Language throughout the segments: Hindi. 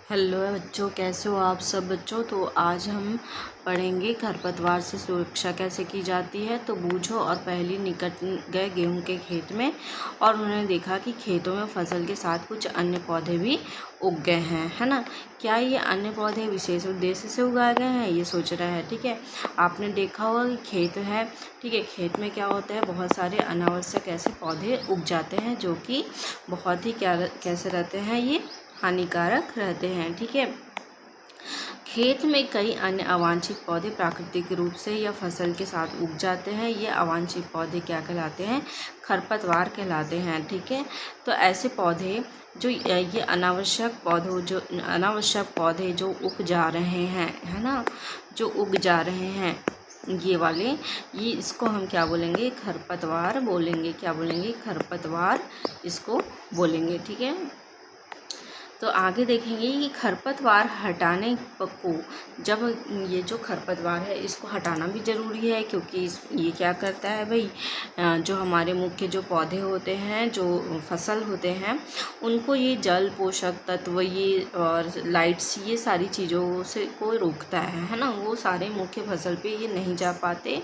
हेलो बच्चों, कैसे हो आप सब बच्चों। तो आज हम पढ़ेंगे खरपतवार से सुरक्षा कैसे की जाती है। तो बूझो और पहली निकट गए गेहूं के खेत में और उन्होंने देखा कि खेतों में फसल के साथ कुछ अन्य पौधे भी उग गए हैं, है ना। क्या ये अन्य पौधे विशेष उद्देश्य से उगाए गए हैं, ये सोच रहा है। ठीक है, आपने देखा होगा कि खेत है, ठीक है, खेत में क्या होता है, बहुत सारे अनावश्यक ऐसे पौधे उग जाते हैं जो कि बहुत ही कैसे रहते हैं, ये हानिकारक रहते हैं। ठीक है, खेत में कई अन्य अवांछित पौधे प्राकृतिक रूप से या फसल के साथ उग जाते हैं। ये अवांछित पौधे क्या कहलाते हैं, खरपतवार कहलाते हैं। ठीक है, तो ऐसे पौधे जो ये अनावश्यक पौधे जो उग जा रहे हैं, है ना, जो उग जा रहे हैं ये वाले, ये इसको हम क्या बोलेंगे, खरपतवार बोलेंगे। क्या बोलेंगे, खरपतवार इसको बोलेंगे। ठीक है, तो आगे देखेंगे कि खरपतवार हटाने को, जब ये जो खरपतवार है इसको हटाना भी ज़रूरी है, क्योंकि ये क्या करता है भाई, जो हमारे मुख्य जो पौधे होते हैं, जो फसल होते हैं, उनको ये जल, पोषक तत्व, ये और लाइट्स, ये सारी चीज़ों से को रोकता है ना। वो सारे मुख्य फसल पे ये नहीं जा पाते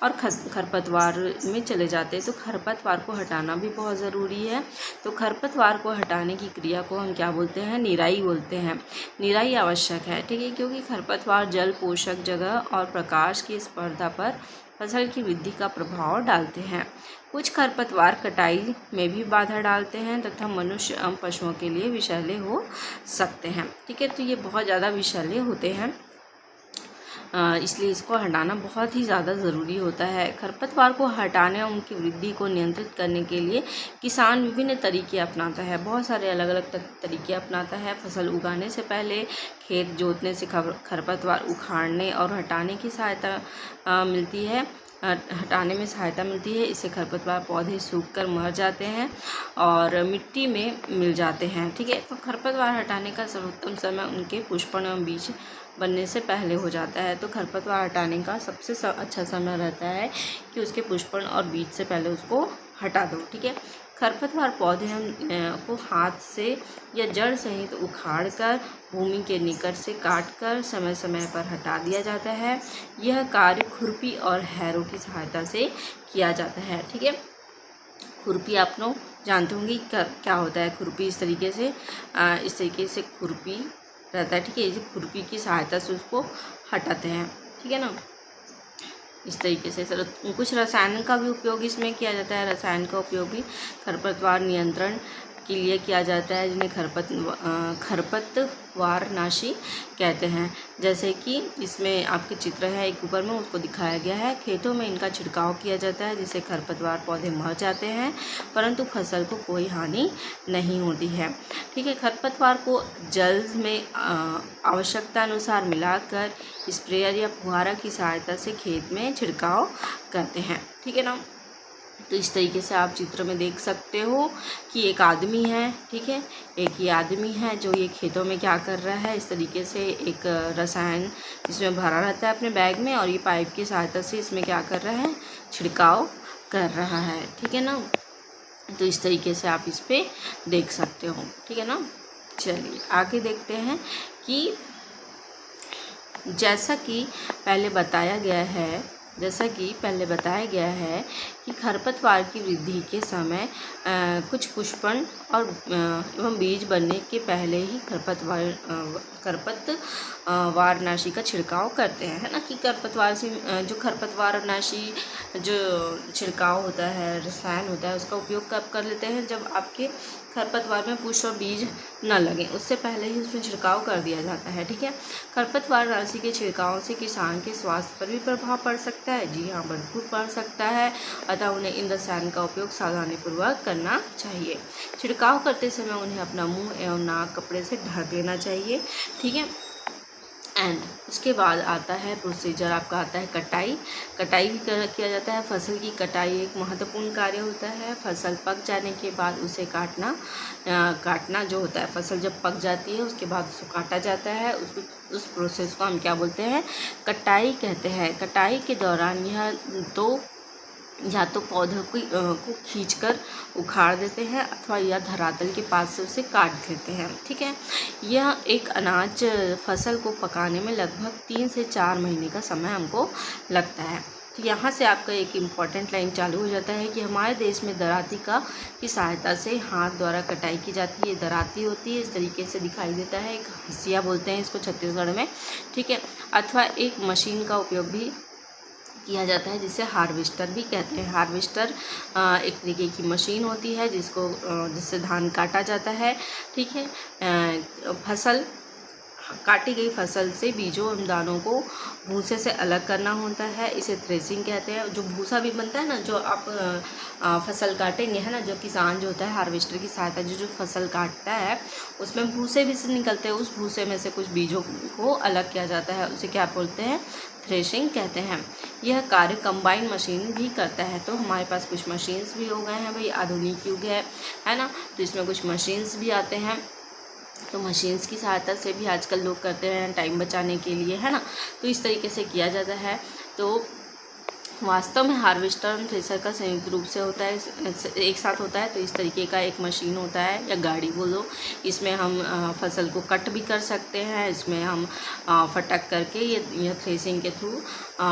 और खरपतवार में चले जाते। तो खरपतवार को हटाना भी बहुत ज़रूरी है। तो खरपतवार को हटाने की क्रिया को हम क्या बोलते हैं, निराई बोलते हैं। निराई आवश्यक है, ठीक है, क्योंकि खरपतवार जल, पोषक जगह और प्रकाश की स्पर्धा पर फसल की वृद्धि का प्रभाव डालते हैं। कुछ खरपतवार कटाई में भी बाधा डालते हैं तथा मनुष्य एवं पशुओं के लिए विषैले हो सकते हैं। ठीक है, तो ये बहुत ज़्यादा विषैले होते हैं, इसलिए इसको हटाना बहुत ही ज़्यादा ज़रूरी होता है। खरपतवार को हटाने और उनकी वृद्धि को नियंत्रित करने के लिए किसान विभिन्न तरीके अपनाता है, बहुत सारे अलग अलग तरीके अपनाता है। फसल उगाने से पहले खेत जोतने से खरपतवार उखाड़ने और हटाने की सहायता मिलती है, हटाने में सहायता मिलती है। इससे खरपतवार पौधे सूखकर मर जाते हैं और मिट्टी में मिल जाते हैं। ठीक है, तो खरपतवार हटाने का सर्वोत्तम समय उनके पुष्पन एवं बीज बनने से पहले हो जाता है। तो खरपतवार हटाने का सबसे अच्छा समय रहता है कि उसके पुष्पन और बीज से पहले उसको हटा दो। ठीक है, खरपतवार पौधे को हाथ से या जड़ सहित उखाड़कर भूमि के निकट से काटकर समय समय पर हटा दिया जाता है। यह कार्य खुरपी और हैरो की सहायता से किया जाता है। ठीक है, खुरपी आप लोग जानते होंगे क्या होता है। खुरपी इस तरीके से खुरपी रहता है। ठीक है, इस खुरपी की सहायता से उसको हटाते हैं। ठीक है ना, इस तरीके से। कुछ रसायन का भी उपयोग इसमें किया जाता है। रसायन का उपयोग भी खरपतवार नियंत्रण के लिए किया जाता है, जिन्हें खरपतवारनाशी कहते हैं। जैसे कि इसमें आपके चित्र है एक ऊपर में, उसको दिखाया गया है। खेतों में इनका छिड़काव किया जाता है, जिससे खरपतवार पौधे मर जाते हैं, परंतु फसल को कोई हानि नहीं होती है। ठीक है, खरपतवार को जल में आवश्यकता अनुसार मिलाकर स्प्रेयर या फुहारा की सहायता से खेत में छिड़काव करते हैं। ठीक है ना, तो इस तरीके से आप चित्र में देख सकते हो कि एक आदमी है। ठीक है, एक ये आदमी है जो ये खेतों में क्या कर रहा है, इस तरीके से एक रसायन इसमें भरा रहता है अपने बैग में, और ये पाइप की सहायता से इसमें क्या कर रहा है, छिड़काव कर रहा है। ठीक है ना, तो इस तरीके से आप इस पर देख सकते हो। ठीक है ना, चलिए आगे देखते हैं कि जैसा कि पहले बताया गया है कि खरपतवार की वृद्धि के समय कुछ पुष्पन और एवं बीज बनने के पहले ही खरपतवारनाशी का छिड़काव करते हैं, है ना। कि जो खरपतवारनाशी जो छिड़काव होता है, रसायन होता है, उसका उपयोग कब कर लेते हैं, जब आपके खरपतवार में पुष्प और बीज न लगे, उससे पहले ही उसमें छिड़काव कर दिया जाता है। ठीक है, खरपतवारनाशी के छिड़काव से किसान के स्वास्थ्य पर भी प्रभाव पड़ सकता है। जी हाँ, बिल्कुल पड़ सकता है। अतः उन्हें इन रसायन का उपयोग सावधानीपूर्वक करना चाहिए। छिड़काव करते समय उन्हें अपना मुंह एवं नाक कपड़े से ढक लेना चाहिए। ठीक है, एंड उसके बाद आता है प्रोसीजर, आपका आता है कटाई भी किया जाता है। फसल की कटाई एक महत्वपूर्ण कार्य होता है। फसल पक जाने के बाद उसे काटना जो होता है, फसल जब पक जाती है उसके बाद उसको काटा जाता है। उस प्रोसेस को हम क्या बोलते हैं, कटाई कहते हैं। कटाई के दौरान यह दो या तो पौधों को खींचकर उखाड़ देते हैं अथवा या धरातल के पास से उसे काट देते हैं। ठीक है, यह एक अनाज फसल को पकाने में लगभग 3 से 4 महीने का समय हमको लगता है। तो यहाँ से आपका एक इम्पॉर्टेंट लाइन चालू हो जाता है कि हमारे देश में दराती की सहायता से हाथ द्वारा कटाई की जाती है। दराती होती है, इस तरीके से दिखाई देता है, एक हंसिया बोलते हैं इसको छत्तीसगढ़ में। ठीक है, अथवा एक मशीन का उपयोग भी किया जाता है जिसे हार्वेस्टर भी कहते हैं। हार्वेस्टर एक तरीके की मशीन होती है जिससे धान काटा जाता है। ठीक है, काटी गई फसल से बीजों एवं दानों को भूसे से अलग करना होता है, इसे थ्रेसिंग कहते हैं। जो भूसा भी बनता है ना, जो आप फसल काटेंगे है ना, जो किसान जो होता है हार्वेस्टर की सहायता जो फसल काटता है उसमें भूसे भी से निकलते हैं, उस भूसे में से कुछ बीजों को अलग किया जाता है, उसे क्या बोलते हैं, थ्रेशिंग कहते हैं। यह कार्य कंबाइन मशीन भी करता है। तो हमारे पास कुछ मशीन्स भी हो गए हैं भाई, आधुनिक युग है ना, तो इसमें कुछ मशीन्स भी आते हैं। तो मशीन्स की सहायता से भी आजकल लोग करते हैं टाइम बचाने के लिए, है ना, तो इस तरीके से किया जाता है। तो वास्तव में हार्वेस्टर और थ्रेसर का संयुक्त रूप से होता है, एक साथ होता है। तो इस तरीके का एक मशीन होता है या गाड़ी बोलो, इसमें हम फसल को कट भी कर सकते हैं, इसमें हम फटक करके ये थ्रेसिंग के थ्रू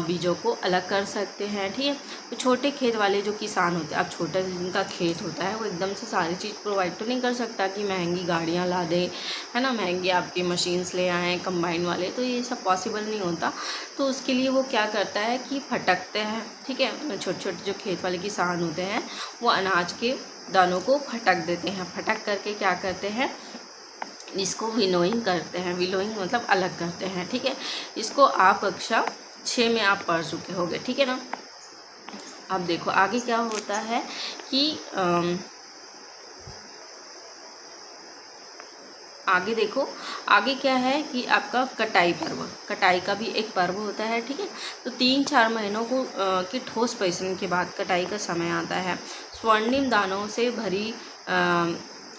बीजों को अलग कर सकते हैं। ठीक है, तो छोटे खेत वाले जो किसान होते हैं, अब छोटा जिनका खेत होता है वो एकदम से सारी चीज़ प्रोवाइड तो नहीं कर सकता कि महंगी गाड़ियाँ ला दे, है ना, महंगी आपकी मशीन्स ले आएँ कंबाइन वाले, तो ये सब पॉसिबल नहीं होता। तो उसके लिए वो क्या करता है कि फटकते हैं। ठीक है, छोटे छोटे जो खेत वाले किसान होते हैं वो अनाज के दानों को फटक देते हैं, फटक करके क्या करते हैं, इसको विनोइंग करते हैं। विनोइंग मतलब अलग करते हैं। ठीक है, इसको आप कक्षा 6 में आप पढ़ चुके होंगे। ठीक है ना। अब देखो आगे क्या होता है कि आगे देखो, आगे क्या है कि आपका कटाई पर्व, कटाई का भी एक पर्व होता है। ठीक है, तो 3-4 महीनों की ठोस परिश्रम के बाद कटाई का समय आता है। स्वर्णिम दानों से भरी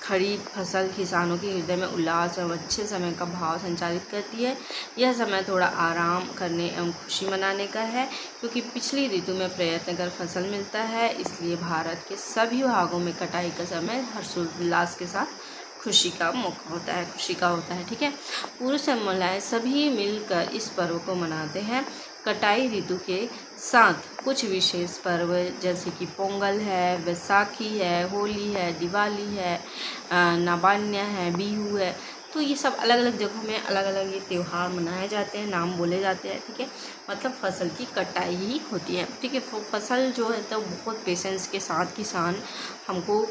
खड़ी फसल किसानों के हृदय में उल्लास और अच्छे समय का भाव संचालित करती है। यह समय थोड़ा आराम करने एवं खुशी मनाने का है, क्योंकि पिछली ऋतु में प्रयत्न कर फसल मिलता है, इसलिए भारत के सभी भागों में कटाई का समय हर्षोल्लास के साथ खुशी का मौका होता है, खुशी का होता है। ठीक है, पुरुष और महिलाएं सभी मिलकर इस पर्व को मनाते हैं। कटाई ऋतु के साथ कुछ विशेष पर्व जैसे कि पोंगल है, बैसाखी है, होली है, दिवाली है, नवान्न है, बिहू है, तो ये सब अलग अलग जगहों में अलग अलग ये त्यौहार मनाए जाते हैं, नाम बोले जाते हैं। ठीक है, मतलब फसल की कटाई ही होती है। ठीक है, फसल जो है तो बहुत पेशेंस के साथ किसान हमको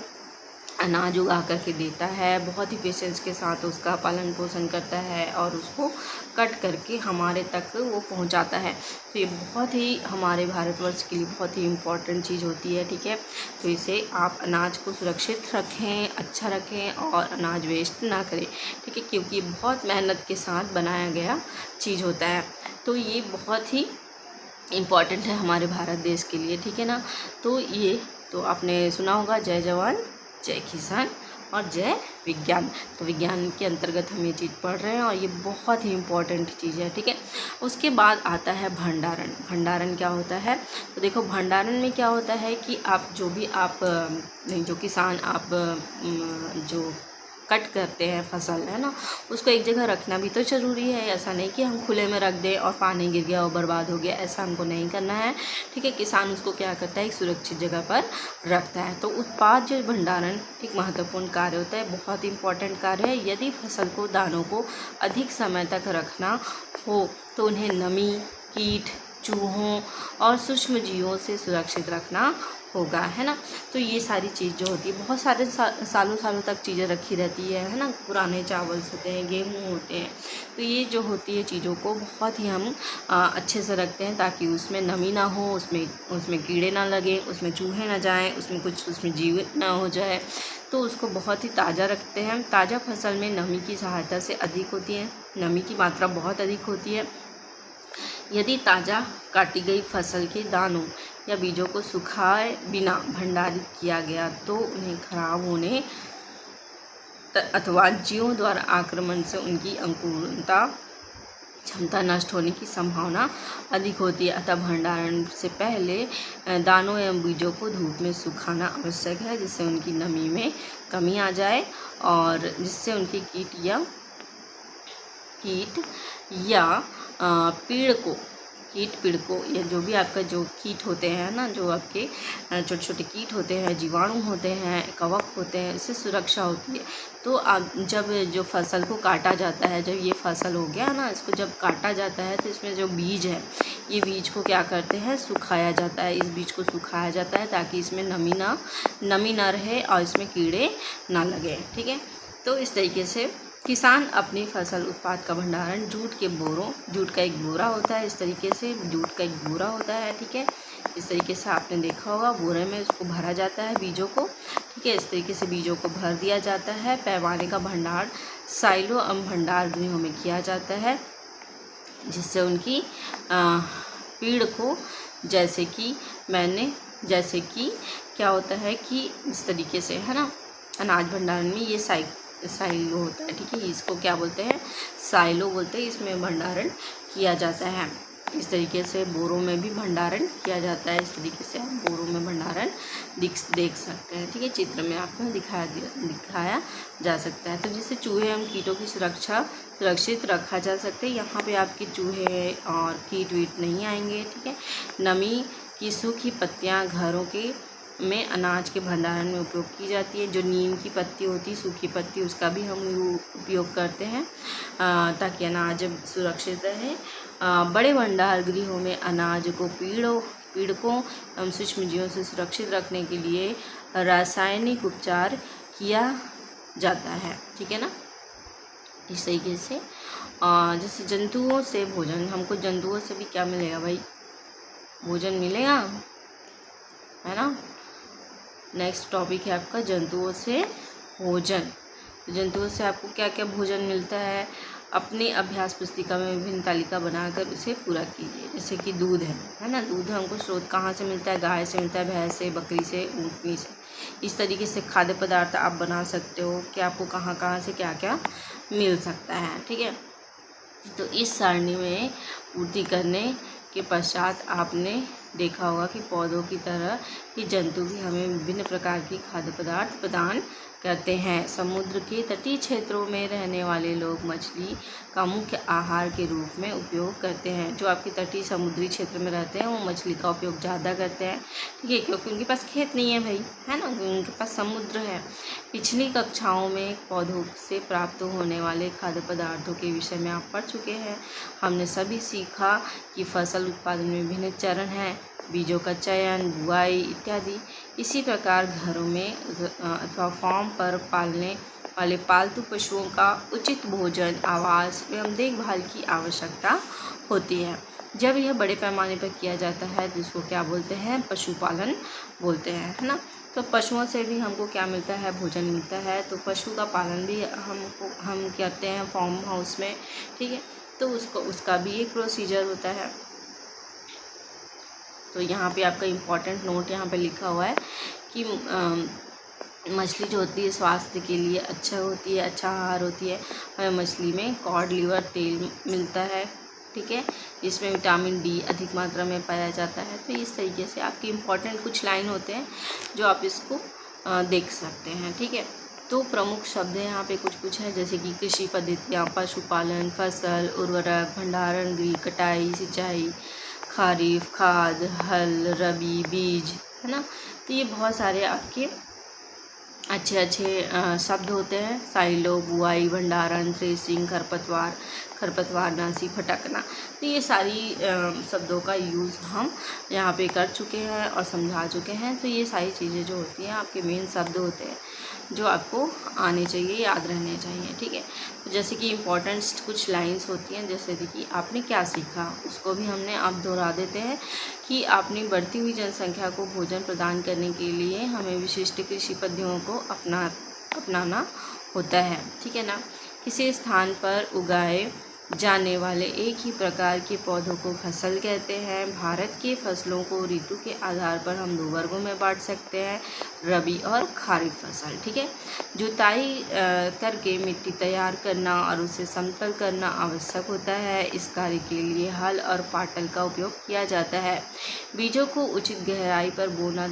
अनाज उगा करके देता है, बहुत ही पेशेंस के साथ उसका पालन पोषण करता है और उसको कट करके हमारे तक वो पहुंचाता है। तो ये बहुत ही हमारे भारतवर्ष के लिए बहुत ही इम्पोर्टेंट चीज़ होती है। ठीक है, तो इसे आप अनाज को सुरक्षित रखें, अच्छा रखें और अनाज वेस्ट ना करें। ठीक है, क्योंकि बहुत मेहनत के साथ बनाया गया चीज़ होता है, तो ये बहुत ही इम्पॉर्टेंट है हमारे भारत देश के लिए। ठीक है ना, तो ये तो आपने सुना होगा जय जवान जय किसान और जय विज्ञान। तो विज्ञान के अंतर्गत हम ये चीज़ पढ़ रहे हैं और ये बहुत ही इम्पॉर्टेंट चीज़ है। ठीक है, उसके बाद आता है भंडारण। भंडारण क्या होता है, तो देखो भंडारण में क्या होता है कि आप जो भी जो किसान आप जो कट करते हैं फसल, है ना, उसको एक जगह रखना भी तो ज़रूरी है। ऐसा नहीं कि हम खुले में रख दें और पानी गिर गया और बर्बाद हो गया, ऐसा हमको नहीं करना है। ठीक है, किसान उसको क्या करता है, एक सुरक्षित जगह पर रखता है। तो उत्पाद जो भंडारण एक महत्वपूर्ण कार्य होता है, बहुत इंपॉर्टेंट कार्य है। यदि फसल को दानों को अधिक समय तक रखना हो तो उन्हें नमी, कीट, चूहों और सूक्ष्म जीवों से सुरक्षित रखना होगा, है ना। तो ये सारी चीज़ जो होती है, बहुत सारे सालों सालों तक चीज़ें रखी रहती है ना। पुराने चावल होते हैं, गेहूँ होते हैं, तो ये जो होती है चीज़ों को बहुत ही हम अच्छे से रखते हैं ताकि उसमें नमी ना हो, उसमें कीड़े ना लगे, उसमें चूहे ना जाएं, उसमें जीव ना हो जाए। तो उसको बहुत ही ताज़ा रखते हैं। ताज़ा फसल में नमी की सहायता से अधिक होती है, नमी की मात्रा बहुत अधिक होती है। यदि ताज़ा काटी गई फसल के दानों या बीजों को सुखाए बिना भंडारित किया गया तो उन्हें खराब होने अथवा जीवों द्वारा आक्रमण से उनकी अंकुरता क्षमता नष्ट होने की संभावना अधिक होती है। अतः भंडारण से पहले दानों एवं बीजों को धूप में सुखाना आवश्यक है, जिससे उनकी नमी में कमी आ जाए और जिससे उनके कीट या पीड़ को या जो भी आपका जो कीट होते हैं ना, जो आपके छोटे छोटे कीट होते हैं, जीवाणु होते हैं, कवक होते हैं, इससे सुरक्षा होती है। तो जब जो फसल को काटा जाता है, जब ये फसल हो गया ना, इसको जब काटा जाता है तो इसमें जो बीज है, ये बीज को क्या करते हैं, सुखाया जाता है। इस बीज को सुखाया जाता है ताकि इसमें नमी ना रहे और इसमें कीड़े ना लगे। ठीक है, तो इस तरीके से किसान अपनी फसल उत्पाद का भंडारण जूट का एक बोरा होता है। इस तरीके से जूट का एक बोरा होता है। ठीक है, इस तरीके से आपने देखा होगा, बोरे में उसको भरा जाता है बीजों को। ठीक है, इस तरीके से बीजों को भर दिया जाता है। पैमाने का भंडार साइलो एवं भंडार गृहों में किया जाता है, जिससे उनकी पीड़ को जैसे कि क्या होता है कि इस तरीके से, है ना, अनाज भंडारण में ये साइलो होता है। ठीक है, इसको क्या बोलते हैं, साइलो बोलते हैं। इसमें भंडारण किया जाता है। इस तरीके से बोरों में भी भंडारण किया जाता है। इस तरीके से आप बोरों में भंडारण देख सकते हैं। ठीक है, चित्र में आपको दिखाया जा सकता है। तो जिससे चूहे एवं कीटों की सुरक्षित रखा जा सकता है। यहाँ पे आपके चूहे और कीट वीट नहीं आएंगे। ठीक है, नमी की सूखी पत्तियाँ घरों के में अनाज के भंडारण में उपयोग की जाती है। जो नीम की पत्ती होती है, सूखी पत्ती, उसका भी हम उपयोग करते हैं ताकि अनाज सुरक्षित रहे। बड़े भंडार गृहों में अनाज को पीड़कों एवं सूक्ष्मजीवों से सुरक्षित रखने के लिए रासायनिक उपचार किया जाता है। ठीक है ना, इस तरीके से जैसे जंतुओं से भोजन, हमको जंतुओं से भी क्या मिलेगा भाई, भोजन मिलेगा, है ना। नेक्स्ट टॉपिक है आपका जंतुओं से भोजन। तो जंतुओं से आपको क्या क्या भोजन मिलता है, अपनी अभ्यास पुस्तिका में विभिन्न तालिका बनाकर उसे पूरा कीजिए। जैसे कि दूध है ना, दूध हमको स्रोत कहाँ से मिलता है, गाय से मिलता है, भैंस से, बकरी से, ऊँटनी से। इस तरीके से खाद्य पदार्थ आप बना सकते हो कि आपको कहाँ कहाँ से क्या क्या मिल सकता है। ठीक है, तो इस सारणी में पूर्ति करने के पश्चात आपने देखा होगा कि पौधों की तरह ही जंतु भी हमें विभिन्न प्रकार के खाद्य पदार्थ प्रदान करते हैं। समुद्र के तटीय क्षेत्रों में रहने वाले लोग मछली का मुख्य आहार के रूप में उपयोग करते हैं। जो आपके तटीय समुद्री क्षेत्र में रहते हैं वो मछली का उपयोग ज़्यादा करते हैं। ठीक है, क्योंकि उनके पास खेत नहीं है भाई, है ना, उनके पास समुद्र है। पिछली कक्षाओं में पौधों से प्राप्त होने वाले खाद्य पदार्थों के विषय में आप पढ़ चुके हैं। हमने सभी सीखा कि फसल उत्पादन में विभिन्न चरण हैं, बीजों का चयन, बुआई इत्यादि। इसी प्रकार घरों में अथवा फार्म पर पालने वाले पालतू पशुओं का उचित भोजन, आवास एवं देखभाल की आवश्यकता होती है। जब यह बड़े पैमाने पर किया जाता है तो इसको क्या बोलते हैं, पशुपालन बोलते हैं, है ना। तो पशुओं से भी हमको क्या मिलता है, भोजन मिलता है। तो पशु का पालन भी हम करते हैं फार्म हाउस में। ठीक है, तो उसका भी एक प्रोसीजर होता है। तो यहाँ पे आपका इम्पॉर्टेंट नोट यहाँ पे लिखा हुआ है कि मछली जो होती है स्वास्थ्य के लिए अच्छा होती है, अच्छा आहार होती है। हमें मछली में कॉड लिवर तेल मिलता है। ठीक है, इसमें विटामिन डी अधिक मात्रा में पाया जाता है। तो इस तरीके से आपके इम्पॉर्टेंट कुछ लाइन होते हैं जो आप इसको देख सकते हैं। ठीक है, तो प्रमुख शब्द यहाँ पे कुछ है, जैसे कि कृषि पद्धतियाँ, पशुपालन, फसल, उर्वरक, भंडारण गृह, कटाई, सिंचाई, खरीफ, खाद, हल, रबी, बीज, है ना। तो ये बहुत सारे आपके अच्छे शब्द होते हैं। साइलो, बुआई, भंडारण, थ्रेसिंग, खरपतवारनाशी, फटकना। तो ये सारी शब्दों का यूज़ हम यहाँ पे कर चुके हैं और समझा चुके हैं। तो ये सारी चीज़ें जो होती हैं आपके मेन शब्द होते हैं जो आपको आने चाहिए, याद रहने चाहिए। ठीक है, तो जैसे कि इम्पोर्टेंट कुछ लाइंस होती हैं, जैसे कि आपने क्या सीखा उसको भी हमने आप दोहरा देते हैं कि आपने बढ़ती हुई जनसंख्या को भोजन प्रदान करने के लिए हमें विशिष्ट कृषि पद्धतियों को अपनाना होता है। ठीक है ना, किसी स्थान पर उगाए जाने वाले एक ही प्रकार के पौधों को फसल कहते हैं। भारत की फसलों को ऋतु के आधार पर हम 2 वर्गों में बांट सकते हैं, रबी और खरीफ फसल। ठीक है। जुताई करके मिट्टी तैयार करना और उसे समतल करना आवश्यक होता है। इस कार्य के लिए हल और पाटल का उपयोग किया जाता है। बीजों को उचित गहराई पर बोना,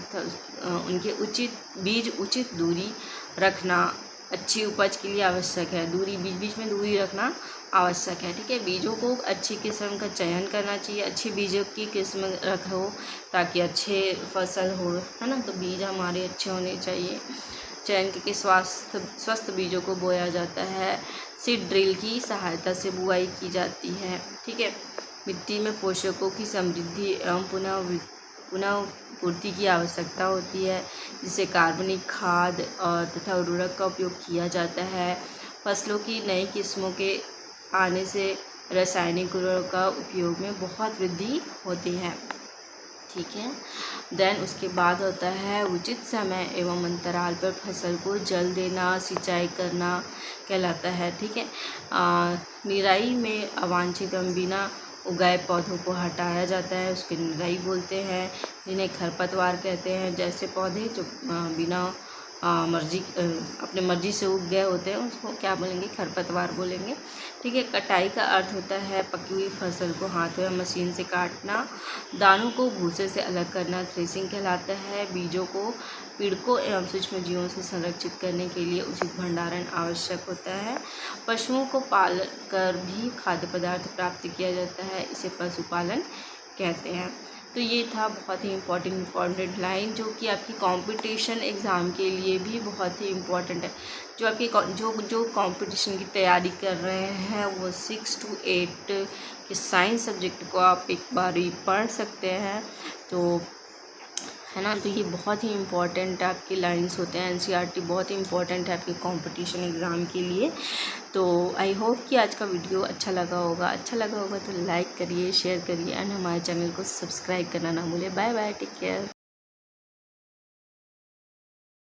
उनके उचित दूरी रखना अच्छी उपज के लिए आवश्यक है। बीच बीच में दूरी रखना आवश्यक है। ठीक है। बीजों को अच्छी किस्म का चयन करना चाहिए। अच्छी बीजों की किस्म रखो ताकि अच्छे फसल हो, है ना। तो बीज हमारे अच्छे होने चाहिए। चयन करके स्वस्थ बीजों को बोया जाता है। सीड ड्रिल की सहायता से बुआई की जाती है। ठीक है। मिट्टी में पोषकों की समृद्धि एवं पुनः पूर्ति की आवश्यकता होती है, जिसे कार्बनिक खाद और तथा उर्वरक का उपयोग किया जाता है। फसलों की नई किस्मों के आने से रासायनिक उर्वरक का उपयोग में बहुत वृद्धि होती है। ठीक है। देन उसके बाद होता है उचित समय एवं अंतराल पर फसल को जल देना, सिंचाई करना कहलाता है। ठीक है। निराई में अवांछित एवं बिना उगाए पौधों को हटाया जाता है, उसके निराई बोलते हैं, जिन्हें खरपतवार कहते हैं। जैसे पौधे जो बिना अपने मर्जी से उग गए होते हैं, उसको क्या बोलेंगे? खरपतवार बोलेंगे। ठीक है। कटाई का अर्थ होता है पकी हुई फसल को हाथों या मशीन से काटना। दानों को भूसे से अलग करना थ्रेसिंग कहलाता है। बीजों को पीड़कों एवं सूक्ष्म जीवों से संरक्षित करने के लिए उचित भंडारण आवश्यक होता है। पशुओं को पाल कर भी खाद्य पदार्थ प्राप्त किया जाता है, इसे पशुपालन कहते हैं। तो ये था बहुत ही इम्पॉर्टेंट लाइन, जो कि आपकी कंपटीशन एग्ज़ाम के लिए भी बहुत ही इम्पॉर्टेंट है। जो आपकी जो कंपटीशन की तैयारी कर रहे हैं वो 6 to 8 के साइंस सब्जेक्ट को आप एक बार ही पढ़ सकते हैं, तो है ना। तो ये बहुत ही इम्पॉर्टेंट आपके लाइंस होते हैं। एनसीईआरटी बहुत ही इम्पॉर्टेंट है आपके कंपटीशन एग्ज़ाम के लिए। तो आई होप कि आज का वीडियो अच्छा लगा होगा तो लाइक करिए, शेयर करिए एंड हमारे चैनल को सब्सक्राइब करना ना भूलें। Bye bye, take care.